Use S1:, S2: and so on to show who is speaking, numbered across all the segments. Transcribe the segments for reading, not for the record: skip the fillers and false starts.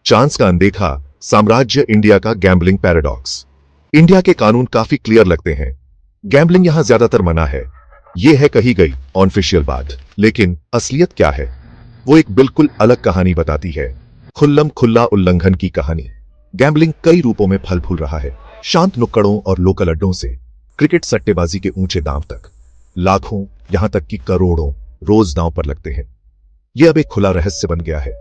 S1: Chance का अनदेखा, साम्राज्य इंडिया का गैम्बलिंग पैराडॉक्स। इंडिया के कानून काफी क्लियर लगते हैं। गैम्बलिंग यहां ज्यादातर मना है। यह है कही गई ऑनऑफिशियल बात, लेकिन असलियत क्या है वो एक बिल्कुल अलग कहानी बताती है। खुल्लम खुल्ला उल्लंघन की कहानी। गैम्बलिंग कई रूपों में फल फूल रहा है, शांत नुक्कड़ों और लोकल अड्डों से क्रिकेट सट्टेबाजी के ऊंचे दांव तक। लाखों, यहां तक कि करोड़ों रोज दांव पर लगते हैं। यह अब एक खुला रहस्य बन गया है।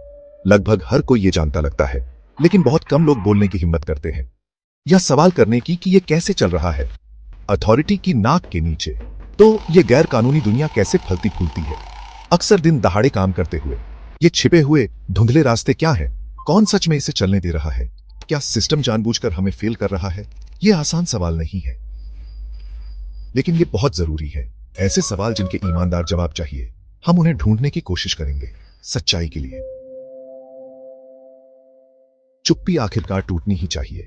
S1: लगभग हर कोई यह जानता लगता है, लेकिन बहुत कम लोग बोलने की हिम्मत करते हैं या सवाल करने की कि यह कैसे चल रहा है अथॉरिटी की नाक के नीचे। तो यह गैर कानूनी दुनिया कैसे फलती फूलती है, अक्सर दिन दहाड़े काम करते हुए। ये छिपे हुए धुंधले रास्ते क्या है? कौन सच में इसे चलने दे रहा है? क्या सिस्टम जानबूझकर हमें फेल कर रहा है? यह आसान सवाल नहीं है, लेकिन यह बहुत जरूरी है। ऐसे सवाल जिनके ईमानदार जवाब चाहिए, हम उन्हें ढूंढने की कोशिश करेंगे सच्चाई के लिए। चुप्पी आखिरकार टूटनी ही चाहिए।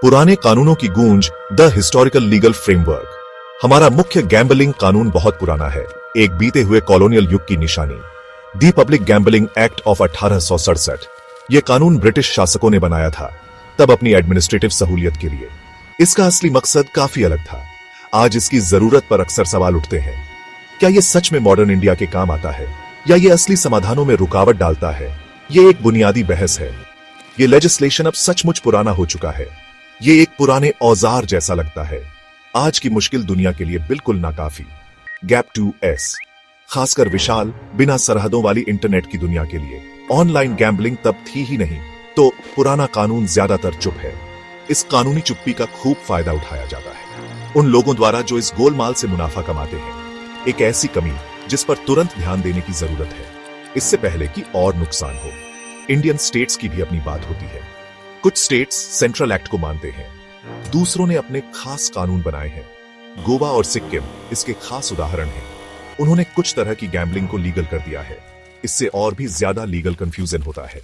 S1: पुराने कानूनों की गूंज, द हिस्टोरिकल लीगल फ्रेमवर्क। हमारा मुख्य गैम्बलिंग कानून बहुत पुराना है, एक बीते हुए कॉलोनियल युग की निशानी। दी पब्लिक गैम्बलिंग एक्ट ऑफ 1867। यह कानून ब्रिटिश शासकों ने बनाया था, तब अपनी एडमिनिस्ट्रेटिव सहूलियत के लिए। इसका असली मकसद काफी अलग था। आज इसकी जरूरत पर अक्सर सवाल उठते हैं, क्या यह सच में मॉडर्न इंडिया के काम आता है या यह असली समाधानों में रुकावट डालता है? यह एक बुनियादी बहस है। यह लेजिस्लेशन अब सचमुच पुराना हो चुका है। यह एक पुराने औजार जैसा लगता है, आज की मुश्किल दुनिया के लिए बिल्कुल नाकाफी। गैप 2S, खासकर विशाल बिना सरहदों वाली इंटरनेट की दुनिया के लिए। ऑनलाइन गैम्बलिंग तब थी ही नहीं, तो पुराना कानून ज्यादातर चुप है। इस कानूनी चुप्पी का खूब फायदा उठाया जाता है उन लोगों द्वारा जो इस गोलमाल से मुनाफा कमाते हैं। एक ऐसी कमी जिस पर तुरंत ध्यान देने की जरूरत है, इससे पहले कि और नुकसान हो। इंडियन स्टेट्स की भी अपनी बात होती है। कुछ स्टेट्स सेंट्रल एक्ट को मानते हैं, दूसरों ने अपने खास कानून बनाए हैं। गोवा और सिक्किम इसके खास उदाहरण हैं। उन्होंने कुछ तरह की गैम्बलिंग को लीगल कर दिया है। इससे और भी ज्यादा लीगल कंफ्यूजन होता है।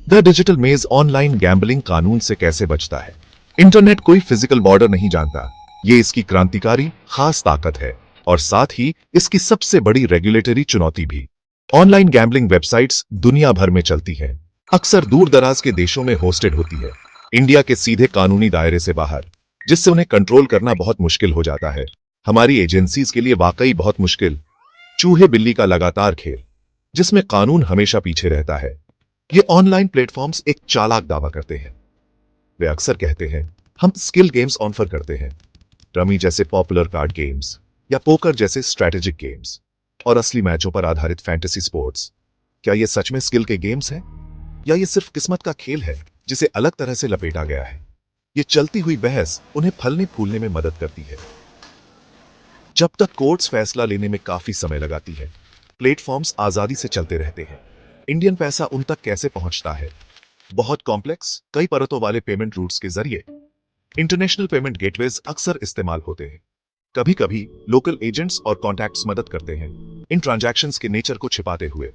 S1: द डिजिटल मेज ऑनलाइन गैम्बलिंग कानून से कैसे बचता है? इंटरनेट कोई फिजिकल बॉर्डर नहीं जानता। ये इसकी क्रांतिकारी खास ताकत है और साथ ही इसकी सबसे बड़ी रेगुलेटरी चुनौती भी। ऑनलाइन गैम्बलिंग वेबसाइट्स दुनिया भर में चलती हैं, अक्सर दूर दराज के देशों में होस्टेड होती है, इंडिया के सीधे कानूनी दायरे से बाहर, जिससे उन्हें कंट्रोल करना बहुत मुश्किल हो जाता है। हमारी एजेंसीज के लिए वाकई बहुत मुश्किल। चूहे बिल्ली का लगातार खेल, जिसमें कानून हमेशा पीछे रहता है। ये ऑनलाइन प्लेटफॉर्म्स एक चालाक दावा करते हैं। वे अक्सर कहते हैं, हम स्किल गेम्स ऑफर करते हैं, रमी जैसे पॉपुलर कार्ड गेम्स या पोकर जैसे स्ट्रैटेजिक गेम्स, और असली मैचों पर आधारित फैंटेसी स्पोर्ट्स। क्या ये सच में स्किल के गेम्स हैं या ये सिर्फ किस्मत का खेल है जिसे अलग तरह से लपेटा गया है? ये चलती हुई बहस उन्हें फलने फूलने में मदद करती है। जब तक कोर्ट्स फैसला लेने में काफी समय लगाती है, प्लेटफॉर्म्स आजादी से चलते रहते हैं। इंडियन पैसा उन तक कैसे पहुंचता है? बहुत कॉम्प्लेक्स, कई परतों वाले पेमेंट रूट्स के जरिए। इंटरनेशनल पेमेंट गेटवेज अक्सर इस्तेमाल होते हैं। कभी कभी लोकल एजेंट्स और कॉन्टैक्ट्स मदद करते हैं इन ट्रांजैक्शंस के नेचर को छिपाते हुए।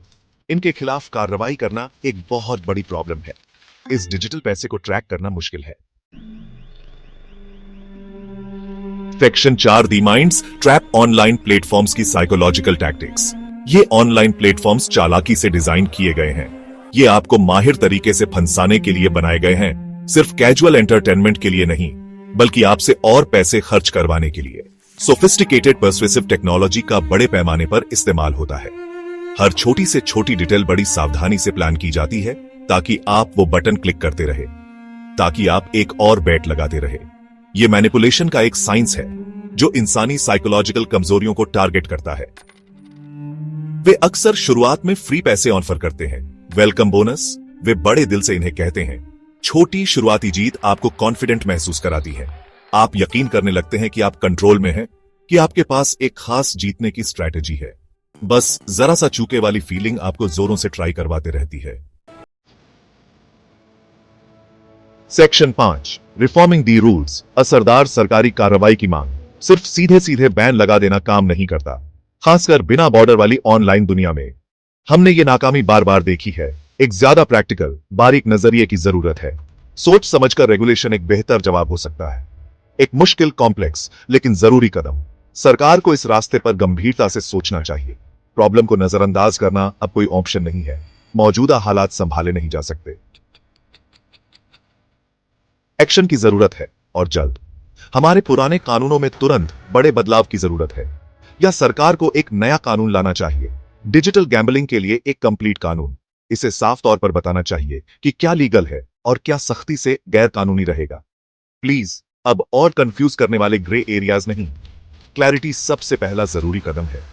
S1: इनके खिलाफ कार्रवाई करना एक बहुत बड़ी प्रॉब्लम है। इस डिजिटल पैसे को ट्रैक करना मुश्किल है। सेक्शन 4 दी माइंड्स ट्रैप ऑनलाइन प्लेटफॉर्म्स की साइकोलॉजिकल टैक्टिक्स। ये ऑनलाइन प्लेटफॉर्म्स चालाकी से डिजाइन किए गए हैं। ये आपको माहिर तरीके से फंसाने के लिए बनाए गए हैं, सिर्फ कैजुअल एंटरटेनमेंट के लिए नहीं, बल्कि आपसे और पैसे खर्च करवाने के लिए। सोफिस्टिकेटेड पर्सुएसिव टेक्नोलॉजी का बड़े पैमाने पर इस्तेमाल होता है। हर छोटी से छोटी डिटेल बड़ी सावधानी से प्लान की जाती है ताकि आप वो बटन क्लिक करते रहे, ताकि आप एक और बेट लगाते रहे। ये मैनिपुलेशन का एक साइंस है जो इंसानी साइकोलॉजिकल कमजोरियों को टारगेट करता है। वे अक्सर शुरुआत में फ्री पैसे ऑफर करते हैं, वेलकम बोनस। वे बड़े दिल से इन्हें कहते हैं। छोटी शुरुआती जीत आपको कॉन्फिडेंट महसूस कराती है। आप यकीन करने लगते हैं कि आप कंट्रोल में हैं, कि आपके पास एक खास जीतने की स्ट्रैटेजी है। बस जरा सा चूके वाली फीलिंग आपको जोरों से ट्राई करवाते रहती है। सेक्शन 5 रिफॉर्मिंग दी रूल्स। असरदार सरकारी कार्रवाई की मांग। सिर्फ सीधे सीधे बैन लगा देना काम नहीं करता, खासकर बिना बॉर्डर वाली ऑनलाइन दुनिया में। हमने ये नाकामी बार बार देखी है। एक ज्यादा प्रैक्टिकल, बारीक नजरिए की जरूरत है। सोच समझकर रेगुलेशन एक बेहतर जवाब हो सकता है। एक मुश्किल, कॉम्प्लेक्स लेकिन जरूरी कदम। सरकार को इस रास्ते पर गंभीरता से सोचना चाहिए। प्रॉब्लम को नजरअंदाज करना अब कोई ऑप्शन नहीं है। मौजूदा हालात संभाले नहीं जा सकते। एक्शन की जरूरत है और जल्द। हमारे पुराने कानूनों में तुरंत बड़े बदलाव की जरूरत है, या सरकार को एक नया कानून लाना चाहिए। डिजिटल गैम्बलिंग के लिए एक कंप्लीट कानून। इसे साफ तौर पर बताना चाहिए कि क्या लीगल है और क्या सख्ती से गैर कानूनी रहेगा। प्लीज अब और कंफ्यूज करने वाले ग्रे एरियाज नहीं। क्लैरिटी सबसे पहला जरूरी कदम है।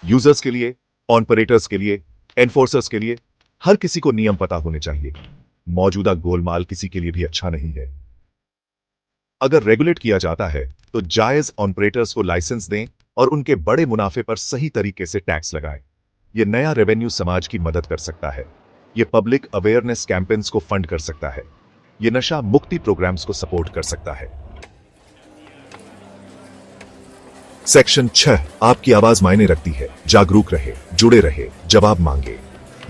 S1: यूजर्स के लिए, ऑपरेटर्स के लिए, एनफोर्सर्स के लिए, हर किसी को नियम पता होने चाहिए। मौजूदा गोलमाल किसी के लिए भी अच्छा नहीं है। अगर रेगुलेट किया जाता है तो जायज ऑपरेटर्स को लाइसेंस दें और उनके बड़े मुनाफे पर सही तरीके से टैक्स लगाएं। यह नया रेवेन्यू समाज की मदद कर सकता है। यह पब्लिक अवेयरनेस कैंपेन्स को फंड कर सकता है। यह नशा मुक्ति प्रोग्राम्स को सपोर्ट कर सकता है। सेक्शन 6 आपकी आवाज मायने रखती है। जागरूक रहे, जुड़े रहे, जवाब मांगे।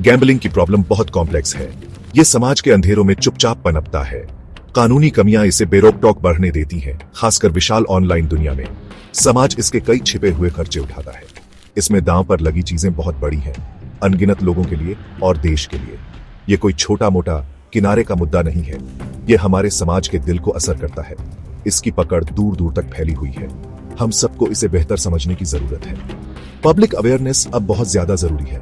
S1: गैम्बलिंग की प्रॉब्लम बहुत कॉम्प्लेक्स है। यह समाज के अंधेरों में चुपचाप पनपता है। कानूनी कमियां इसे बेरोक-टोक बढ़ने देती हैं, खासकर विशाल ऑनलाइन दुनिया में। समाज इसके कई छिपे हुए खर्चे उठाता है। इसमें दांव पर लगी चीजें बहुत बड़ी हैं, अनगिनत लोगों के लिए और देश के लिए। यह कोई छोटा मोटा किनारे का मुद्दा नहीं है। यह हमारे समाज के दिल को असर करता है। इसकी पकड़ दूर दूर तक फैली हुई है। हम सबको इसे बेहतर समझने की जरूरत है। पब्लिक अवेयरनेस अब बहुत ज्यादा जरूरी है।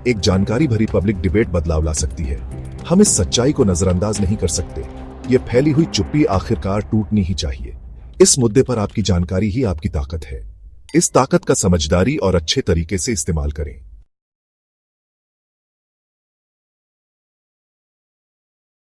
S1: एक जानकारी भरी पब्लिक डिबेट बदलाव ला सकती है। हम इस सच्चाई को नजरअंदाज नहीं कर सकते। यह फैली हुई चुप्पी आखिरकार टूटनी ही चाहिए। इस मुद्दे पर आपकी जानकारी ही आपकी ताकत है। इस ताकत का समझदारी और अच्छे तरीके से इस्तेमाल करें।